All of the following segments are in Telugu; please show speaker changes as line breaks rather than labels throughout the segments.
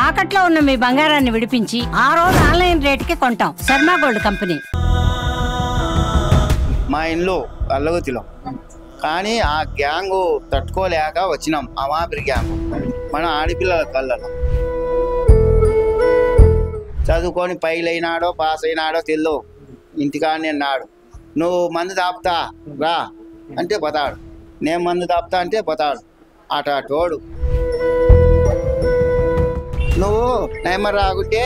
తాకట్లో ఉన్న మీ బంగారాన్ని విడిపించి ఆ రోజు ఆన్లైన్ రేటుకి కొంటాం. Sharma gold company.
మా ఇంట్లో అల్లగతిలో కానీ ఆ గ్యాంగు తట్టుకోలేక వచ్చినాం. అమాపిరి గ్యాంగు మన ఆడపిల్లల కళ్ళలో చదువుకొని పైలైనాడో పాస్ అయినాడో తెల్లో ఇంటికాడనే అన్నాడు. నువ్వు మందు తాపుతా రా అంటే పోతాడు, నేను మందు తాపుతా అంటే పోతాడు. అటోడు నువ్వు నైమర్ రాకుంటే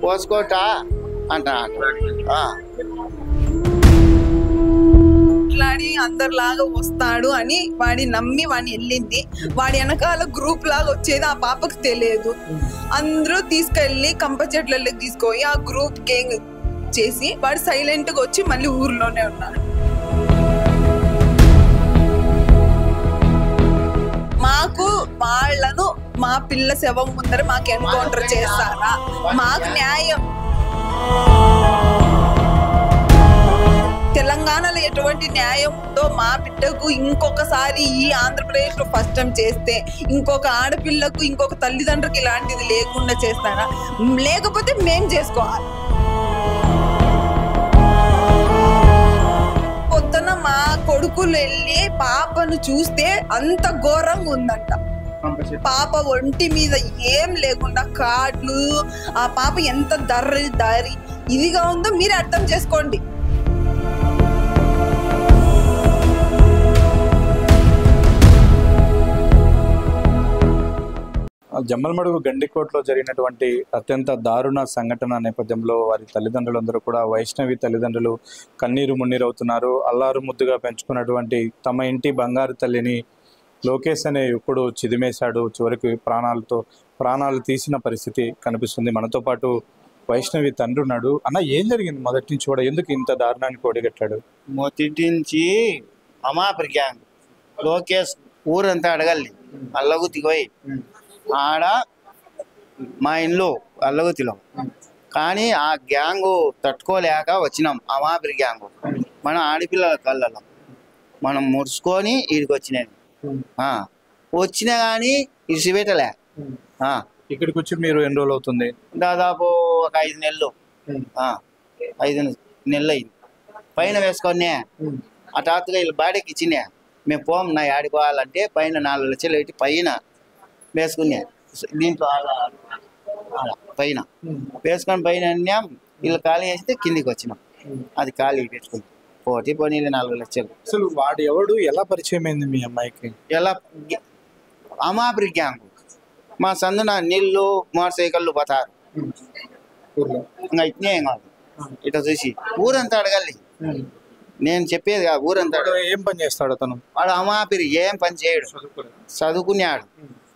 పోసుకోటా అంటా.
అందరిలాగా వస్తాడు అని వాడి నమ్మి వాడిని వెళ్ళింది. వాడి వెనకాల గ్రూప్ లాగా వచ్చేది ఆ పాపకు తెలియదు. అందరూ తీసుకెళ్లి కంప చెట్లకి తీసుకొని ఆ గ్రూప్ గేంగ్ చేసి వాడు సైలెంట్ గా వచ్చి మళ్ళీ ఊర్లోనే ఉన్నాడు. మాకు వాళ్ళను మా పిల్ల శవం ముందర మాకు ఎన్కౌంటర్ చేస్తారా? మాకు న్యాయం తెలంగాణలో ఎటువంటి న్యాయం ఉందో మా బిడ్డకు ఇంకొకసారి ఈ ఆంధ్రప్రదేశ్ లో ఫస్ట్ టైం చేస్తే ఇంకొక ఆడపిల్లకు ఇంకొక తల్లిదండ్రులకు ఇలాంటిది లేకుండా చేస్తారా? లేకపోతే మేం చేసుకోవాలి. పొద్దున మా కొడుకులు వెళ్ళి పాపను చూస్తే అంత ఘోరంగా ఉందంట. పాప ఒంటి మీద ఏం లేకుండా కాట్లు, ఆ పాప ఎంత దారి ఇదిగా ఉందో మీరు అర్థం చేసుకోండి.
జమ్మలమడుగు గండికోటలో జరిగినటువంటి అత్యంత దారుణ సంఘటన నేపథ్యంలో వారి తల్లిదండ్రులందరూ కూడా వైష్ణవి తల్లిదండ్రులు కన్నీరు మున్నీరు అవుతున్నారు. అల్లారు ముద్దుగా పెంచుకున్నటువంటి తమ ఇంటి బంగారు తల్లిని లోకేష్ అనే యువకుడు చిదిమేశాడు. చివరికి ప్రాణాలు తీసిన పరిస్థితి కనిపిస్తుంది. మనతో పాటు వైష్ణవి తండ్రి ఉన్నాడు. అన్న, ఏం జరిగింది మొదటి నుంచి కూడా? ఎందుకు ఇంత దారుణానికి ఒడిగట్టాడు?
మొదటి నుంచి అమాపిరి గ్యాంగ్ లోకేష్ ఊరంతా అడగల్లి అల్లగుతికి పోయి ఆడ మా ఇంట్లో అల్లగుతిలో కానీ ఆ గ్యాంగు తట్టుకోలేక వచ్చినాం. అమాపిరి గ్యాంగు మన ఆడపిల్లల కళ్ళలో మనం ముడుచుకొని వీడికి వచ్చినాయి. వచ్చినా కానీ ఇడిచిపెట్టలే.
ఇక్కడికి వచ్చి మీరు ఎన్ని రోజులు అవుతుంది?
దాదాపు ఒక 5 నెలలు 5 నెలలు అయింది. పైన వేసుకొని ఆ తాతగా వీళ్ళు బాడీకి ఇచ్చినా మేము పోం నా ఆడిపోవాలంటే పైన 4 లక్షలు పెట్టి పైన వేసుకున్నా. దీంట్లో పైన వేసుకొని పైన అన్నాం. వీళ్ళు ఖాళీ చేస్తే కిందికి వచ్చినాం. అది ఖాళీ పెట్టుకుని పోనీ 4 లక్షలు.
అసలు వాడు ఎవడు, ఎలా పరిచయం అయింది మీ అమ్మాయికి?
ఎలా అమాపిరి గ్యాంగ్ మా సందున నీళ్ళు మోటార్ సైకిళ్ళు పోతారు. ఇంకా ఇట్నే కాదు, ఇట్లా చూసి ఊరంతా అడగాలి. నేను చెప్పేది కాదు, ఊరంతా.
ఏం పని చేస్తాడు అతను?
వాడు అమాపిరి ఏం పని చేయడు, చదువుకున్నాడు.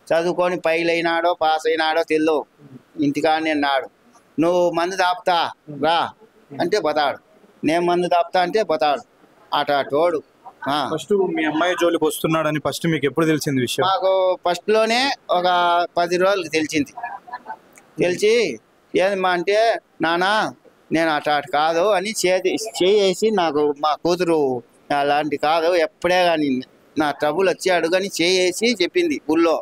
చదువుకొని పైలైనాడో పాస్ అయినాడో తెల్లో ఇంటికాడనే అన్నాడు. నువ్వు మందు తాపుతా రా అంటే పోతాడు, నేను మందు తాపుతా అంటే పోతాడు. అటోడు.
ఫస్ట్ మీ అమ్మాయి జోలికి వస్తున్నాడని ఫస్ట్ మీకు ఎప్పుడు తెలిసింది విషయం?
మాకు ఫస్ట్ లోనే ఒక 10 రోజులకి తెలిసింది. తెలిసి ఏదమ్మా అంటే నానా నేను అటు కాదు అని చేసి నాకు మా కూతురు అలాంటి కాదు ఎప్పుడే కానీ నా ట్రబుల్ వచ్చి అడుగని చేసి చెప్పింది ఊళ్ళో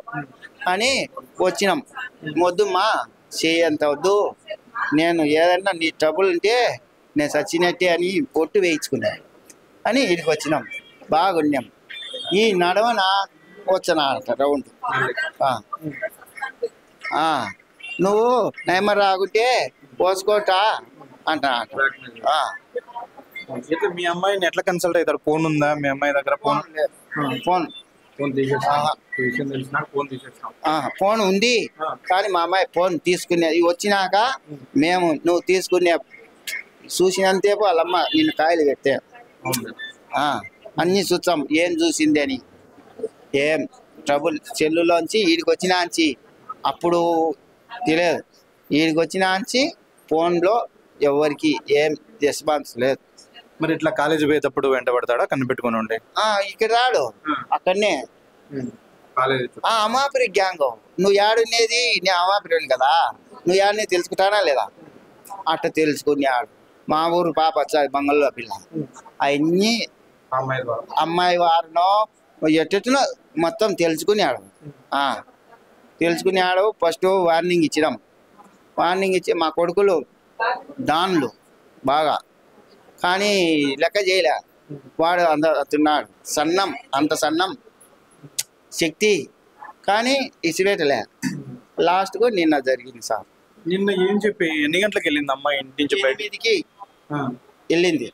అని వచ్చినాం. వద్దుమ్మా చేయంత వద్దు, నేను ఏదన్నా నీ ట్రబుల్ ఉంటే నేను చచ్చినట్టే అని పొట్టు వేయించుకున్నాను అని ఇక్కడికి వచ్చినాం. బాగున్నాం. ఈ నడవన వచ్చనా రౌండ్ నువ్వు నైమర్ రాకుంటే పోసుకోటా అంటా.
మీ అమ్మాయిని ఎట్లా కన్సల్ట్ అవుతారు? ఫోన్ ఉందా మీ అమ్మాయి దగ్గర?
ఫోన్ ఉంది కానీ మా అమ్మాయి ఫోన్ తీసుకునేది వచ్చినాక మేము నువ్వు తీసుకునే చూసినంతసేపు వాళ్ళమ్మ నిన్ను కాయలు పెట్టే అన్ని చూసాం ఏం చూసింది అని. ఏం ట్రబుల్ సెల్లులోంచి వీడికి వచ్చినాంచి అప్పుడు తెలియదు. వీడికి వచ్చినాంచి ఫోన్లో ఎవరికి ఏం రెస్పాన్స్ లేదు.
మరి ఇట్లా కాలేజీ పోయేటప్పుడు వెంట పడతాడా? కనిపెట్టుకుని ఉండే
ఇక్కడ రాడు, అక్కడనే అమాపిరి గ్యాంగ్. నువ్వు ఏడునేది నేను అమాపిరి కదా, నువ్వు ఏడనే తెలుసుకుంటానా లేదా? అట్లా తెలుసుకున్నాడు. మా ఊరు పాప వచ్చాది బంగాల్లో పిల్ల అవన్నీ అమ్మాయి వారినో ఎట్టెట్టునో మొత్తం తెలుసుకున్నాడు. తెలుసుకున్నాడు. ఫస్ట్ వార్నింగ్ ఇచ్చినాం. వార్నింగ్ ఇచ్చి మా కొడుకులు దాన్లు బాగా, కానీ లెక్క చేయలే. వాడు తిన్నాడు సన్నం, అంత సన్నం శక్తి, కానీ ఇసివేటలే. లాస్ట్కు నిన్న జరిగింది సార్.
నిన్న ఏం చెప్పి ఎన్ని గంటలకు వెళ్ళింది అమ్మాయి ఇంటి నుంచి బయటికి?
వెళ్ళింది.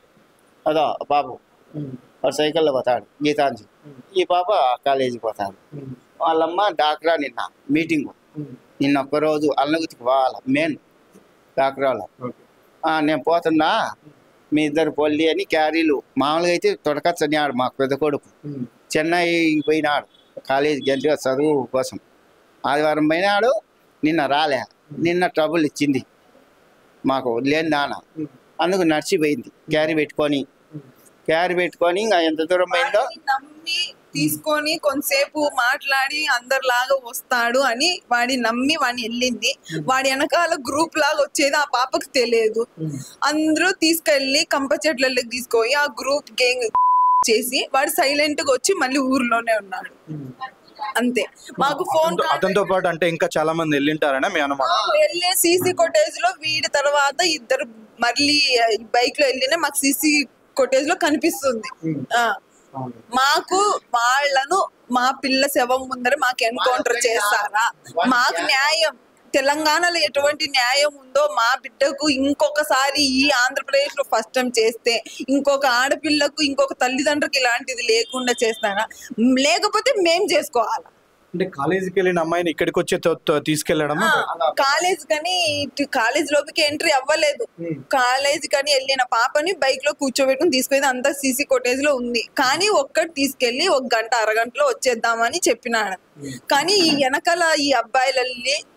అదో బాబు వాడు సైకిల్లో పోతాడు గీతాంజలి, ఈ పాప కాలేజీకి పోతాడు. వాళ్ళమ్మ డాక్రా నిన్న మీటింగు, నిన్న ఒక్కరోజు అల్లగుతికి పోవాలి మెయిన్ డాక్రాలో. నేను పోతున్నా మీ ఇద్దరు పొల్లి అని క్యారీలు. మామూలుగా అయితే తొడకచ్చన్నాడు మా పెద్ద కొడుకు. చెన్నై పోయినాడు కాలేజీ గంటగా చదువు కోసం. ఆదివారం పోయినాడు, నిన్న రాలే. నిన్న ట్రబుల్ ఇచ్చింది మాకు లేని నాన్న, అందుకు నడిచిపోయింది క్యారీ పెట్టుకొని. ఇంకా ఎంత దూరం పోయిందో
నమ్మి తీసుకొని కొంతసేపు మాట్లాడి అందరిలాగా వస్తాడు అని వాడి నమ్మి వాడిని వెళ్ళింది. వాడి వెనకాల గ్రూప్ లాగా వచ్చేది ఆ పాపకు తెలియదు. అందరూ తీసుకెళ్లి కంప చెట్లకి తీసుకొని ఆ గ్రూప్ గేంగ్ చేసి వాడు సైలెంట్ గా వచ్చి మళ్ళీ ఊర్లోనే ఉన్నాడు. అంతే. మాకు ఫోన్
అతనితో పాటు అంటే ఇంకా చాలా మంది వెళ్ళింటారనే మీ అనుమానం?
వెళ్ళే సీసీ కొటేజ్ లో వీడి తర్వాత ఇద్దరు మళ్ళీ బైక్ లో వెళ్ళినా మాకు సీసీ కొటేజ్ లో కనిపిస్తుంది. మాకు వాళ్ళను మా పిల్ల శవం ముందర మాకు ఎన్కౌంటర్ చేస్తారా? మాకు న్యాయం తెలంగాణలో ఎటువంటి న్యాయం ఉందో మా బిడ్డకు ఇంకొకసారి ఈ ఆంధ్రప్రదేశ్ లో ఫస్ట్ టైం చేస్తే ఇంకొక ఆడపిల్లకు ఇంకొక తల్లిదండ్రులకు ఇలాంటిది లేకుండా చేస్తారా? లేకపోతే మేం చేసుకోవాలా?
అంటే కాలేజీకి వెళ్ళిన అమ్మాయిని ఇక్కడికి వచ్చి తీసుకెళ్లడం?
కాలేజ్ కానీ కాలేజ్ లోకి ఎంట్రీ అవ్వలేదు. కాలేజ్ కానీ వెళ్ళిన పాపని బైక్ లో కూర్చోబెట్టుకుని తీసుకెళ్ళి అంతా సీసీ కొటేజ్ లో ఉంది. కానీ ఒక్కటి తీసుకెళ్లి 1 గంట అరగంటలో వచ్చేద్దామని చెప్పినాడు. కానీ ఈ వెనకాల ఈ అబ్బాయిలు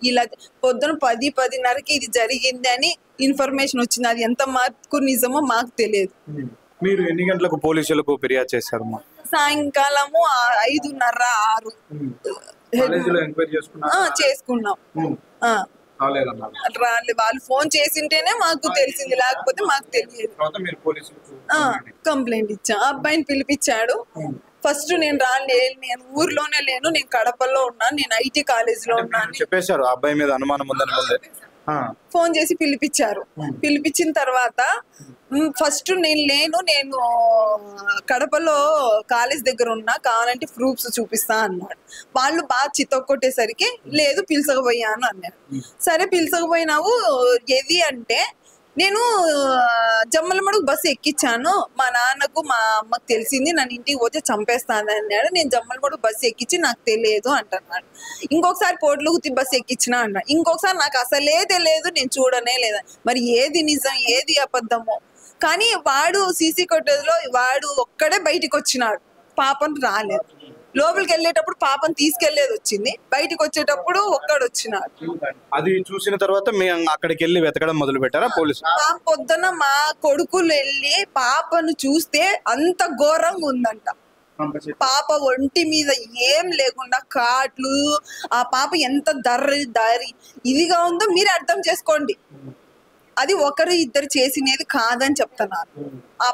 ఇలా పొద్దున 10-10:30కి ఇది జరిగింది అని ఇన్ఫర్మేషన్ వచ్చింది. అది ఎంత మార్కు నిజమో మాకు తెలియదు.
మీరు ఎన్ని గంటలకు పోలీసులకు ఫిర్యాదు చేశారు?
సాయంకాలము 5:30-6 చేసుకున్నాం. వాళ్ళు ఫోన్ చేసింటేనే మాకు తెలిసింది, లేకపోతే మాకు తెలియదు. కంప్లైంట్ ఇచ్చా. అబ్బాయిని పిలిపించాడు. ఫస్ట్ నేను నేను ఊర్లోనే లేను, నేను కడపలో ఉన్నాను, నేను ఐటీ కాలేజ్ లో ఉన్నాను
చెప్పేశారు. అబ్బాయి మీద అనుమానం ఉందని
ఫోన్ చేసి పిలిపించారు. పిలిపించిన తర్వాత ఫస్ట్ నేను కడపలో కాలేజ్ దగ్గర ఉన్నా, కావాలంటే ప్రూఫ్స్ చూపిస్తా అన్నాడు. వాళ్ళు బాగా చితొక్కొట్టేసరికి లేదు పిలిచకపోయాను అన్నాడు. సరే పిలిచకపోయినావు ఏది అంటే, నేను జమ్మలమడుగు బస్సు ఎక్కించాను, మా నాన్నకు మా అమ్మకు తెలిసింది, నన్ను ఇంటికి పోతే చంపేస్తాను అన్నాడు. నేను జమ్మలమడుగు బస్సు ఎక్కించి నాకు తెలియదు అంటున్నాడు. ఇంకొకసారి పోట్లుగుత్తి బస్సు ఎక్కించిన అన్నాడు. ఇంకొకసారి నాకు అసలే తెలియదు, నేను చూడనే లేదా. మరి ఏది నిజం ఏది అబద్ధమో? కానీ వాడు సీసీ కొట్టేది లో వాడు ఒక్కడే బయటికి వచ్చినాడు, పాపను రాలేదు. లోపలికి వెళ్ళేటప్పుడు పాపను తీసుకెళ్లేది వచ్చింది, బయటికి వచ్చేటప్పుడు ఒక్కడు వచ్చినాడు.
అది చూసిన తర్వాత మేము అక్కడికి వెళ్ళి వెతకడం మొదలు పెట్టారా పోలీసు?
పొద్దున మా కొడుకులు వెళ్ళి పాపను చూస్తే అంత ఘోరంగా ఉందంట. పాప ఒంటి మీద ఏం లేకుండా కాట్లు, ఆ పాప ఎంత దారి ఇదిగా ఉందో మీరు అర్థం చేసుకోండి. అది ఒకరు ఇద్దరు చేసినది కాదని చెప్తున్నారు. ఆ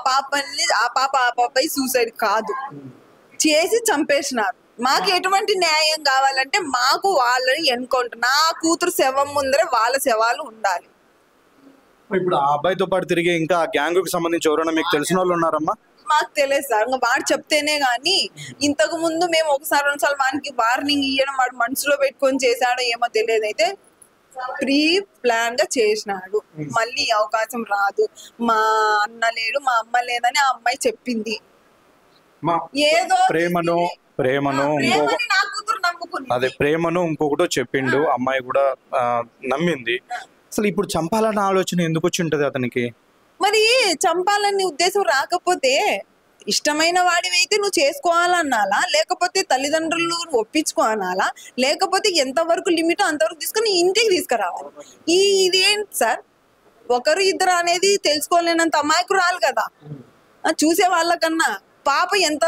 పాప సూసైడ్ కాదు, చేసి చంపేసినారు. మాకు ఎటువంటి న్యాయం కావాలంటే మాకు వాళ్ళని ఎన్కౌంటర్, నా కూతురు శవం ముందరే వాళ్ళ శవాలు ఉండాలి.
ఇప్పుడు ఆ అబ్బాయితో పాటు తిరిగి ఇంకా గ్యాంగ్ కు సంబంధించి ఎవరైనా మీకు తెలిసిన వాళ్ళు ఉన్నారమ్మా?
మాకు తెలియదు సార్, ఇంకా వాడు చెప్తేనే గానీ. ఇంతకు ముందు మేము 1-2 వానికి వార్నింగ్ ఇవ్వడం వాడు మనసులో పెట్టుకొని చేశాడో ఏమో తెలియదు. అయితే ప్రీ ప్లాన్ గా చేసినాడు. మళ్ళీ అవకాశం రాదు, మా అన్న లేడు మా అమ్మ లేదని ఆ అమ్మాయి చెప్పింది. ఏదో
ప్రేమను అదే ప్రేమను ఇంకొకటో చెప్పిండు, అమ్మాయి కూడా నమ్మింది. అసలు ఇప్పుడు చంపాలన్న ఆలోచన ఎందుకు వచ్చి ఉంటది అతనికి?
మరి చంపాలనే ఉద్దేశం రాకపోతే ఇష్టమైన వాడివైతే నువ్వు చేసుకోవాలన్నాలా, లేకపోతే తల్లిదండ్రులు ఒప్పించుకోవాలా, లేకపోతే ఎంతవరకు లిమిట్ అంతవరకు తీసుకొని ఇంటికి తీసుకురావాలి. ఇదేంటి సార్, 1-2 అనేది తెలుసుకోలేనంత అమాయకురాలు కదా. చూసే వాళ్ళకన్నా పాప ఎంత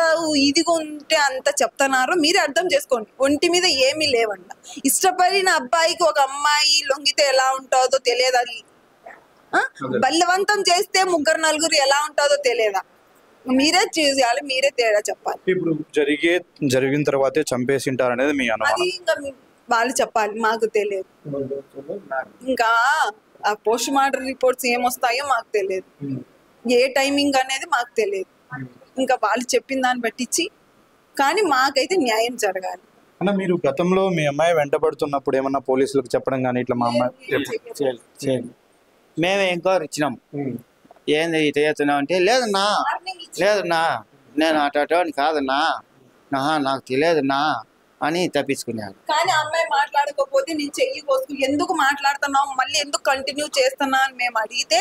ఇదిగా ఉంటే అంత చెప్తున్నారు, మీరే అర్థం చేసుకోండి. ఒంటి మీద ఏమీ లేవంట. ఇష్టపడిన అబ్బాయికి ఒక అమ్మాయి లొంగితే ఎలా ఉంటుందో తెలియదా? బలవంతం చేస్తే 3-4 ఎలా ఉంటుందో తెలియదా? మీరే చేయాలి, మీరే తేడా చెప్పాలి.
ఇప్పుడు జరిగిన తర్వాతే చంపేసింటారు అనేది మీ అనుమానం?
అది ఇంకా వాళ్ళు చెప్పాలి, మాకు తెలియదు. ఇంకా ఆ పోస్ట్ మార్టం రిపోర్ట్స్ ఏమొస్తాయో మాకు తెలియదు, ఏ టైమింగ్ అనేది మాకు తెలియదు. ఇంకా వాళ్ళు చెప్పిన దాన్ని బట్టించి కానీ మాకైతే న్యాయం జరగాలి.
అన్న, మీరు గతంలో మీ అమ్మాయి వెంటబడుతున్నప్పుడు ఏమన్నా పోలీసులకు చెప్పడం కానీ ఇట్లా మా అమ్మాయి
మేమే ఎంక్వైరీ ఇచ్చినాం, ఏంది ఇట చేస్తున్నావు అంటే లేదన్నా నేను అటోని కాదన్నా, నాకు తెలియదన్నా అని తప్పించుకున్నాడు.
కానీ అమ్మాయి మాట్లాడకపోతే నేను చెయ్యి కోసుకు ఎందుకు మాట్లాడుతున్నావు, మళ్ళీ ఎందుకు కంటిన్యూ చేస్తున్నా అని మేము అడిగితే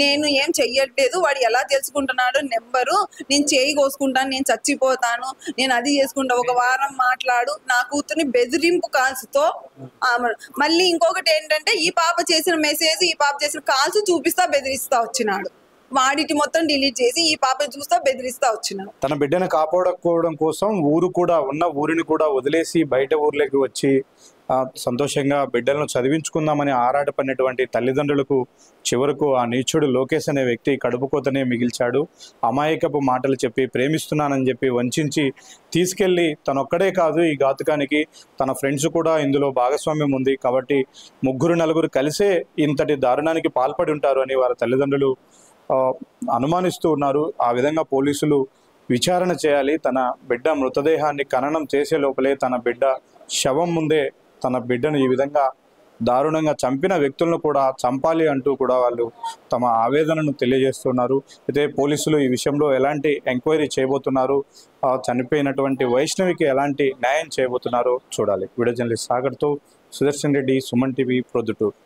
నేను ఏం చెయ్యట్లేదు, వాడు ఎలా తెలుసుకుంటున్నాడు నెంబరు, నేను చెయ్యి కోసుకుంటాను, నేను చచ్చిపోతాను, నేను అది చేసుకుంటా, ఒక వారం మాట్లాడు, నా కూతుర్ని బెదిరింపు కాల్స్తో. మళ్ళీ ఇంకొకటి ఏంటంటే ఈ పాప చేసిన మెసేజ్, ఈ పాప చేసిన కాల్స్ చూపిస్తా బెదిరిస్తా వచ్చినాడు. వాడిటి మొత్తం డిలీట్ చేసి ఈ పాపని చూస్తా బెదిరిస్తా వచ్చినాడు.
తన బిడ్డను కాపాడుకోవడం కోసం ఊరిని కూడా వదిలేసి బయట ఊర్లోకి వచ్చి సంతోషంగా బిడ్డలను చదివించుకుందామని ఆరాటపడినటువంటి తల్లిదండ్రులకు చివరకు ఆ నీచుడు లోకేష్ అనే వ్యక్తి కడుపుకోతనే మిగిల్చాడు. అమాయకపు మాటలు చెప్పి ప్రేమిస్తున్నానని చెప్పి వంచి తీసుకెళ్లి తనొక్కడే కాదు ఈ ఘాతుకానికి తన ఫ్రెండ్స్ కూడా ఇందులో భాగస్వామ్యం ఉంది కాబట్టి 3-4 కలిసే ఇంతటి దారుణానికి పాల్పడి ఉంటారు అని వారి తల్లిదండ్రులు అనుమానిస్తూ ఉన్నారు. ఆ విధంగా పోలీసులు విచారణ చేయాలి. తన బిడ్డ మృతదేహాన్ని ఖననం చేసే లోపలే తన బిడ్డ శవం ముందే తన బిడ్డను ఈ విధంగా దారుణంగా చంపిన వ్యక్తులను కూడా చంపాలి అంటూ కూడా వాళ్ళు తమ ఆవేదనను తెలియజేస్తున్నారు. అయితే పోలీసులు ఈ విషయంలో ఎలాంటి ఎంక్వైరీ చేయబోతున్నారు, చనిపోయినటువంటి వైష్ణవికి ఎలాంటి న్యాయం చేయబోతున్నారో చూడాలి. వీడియో జర్నలిస్ట్ సాగర్తో సుదర్శన్ రెడ్డి, సుమన్ టీవీ, ప్రొద్దుటూరు.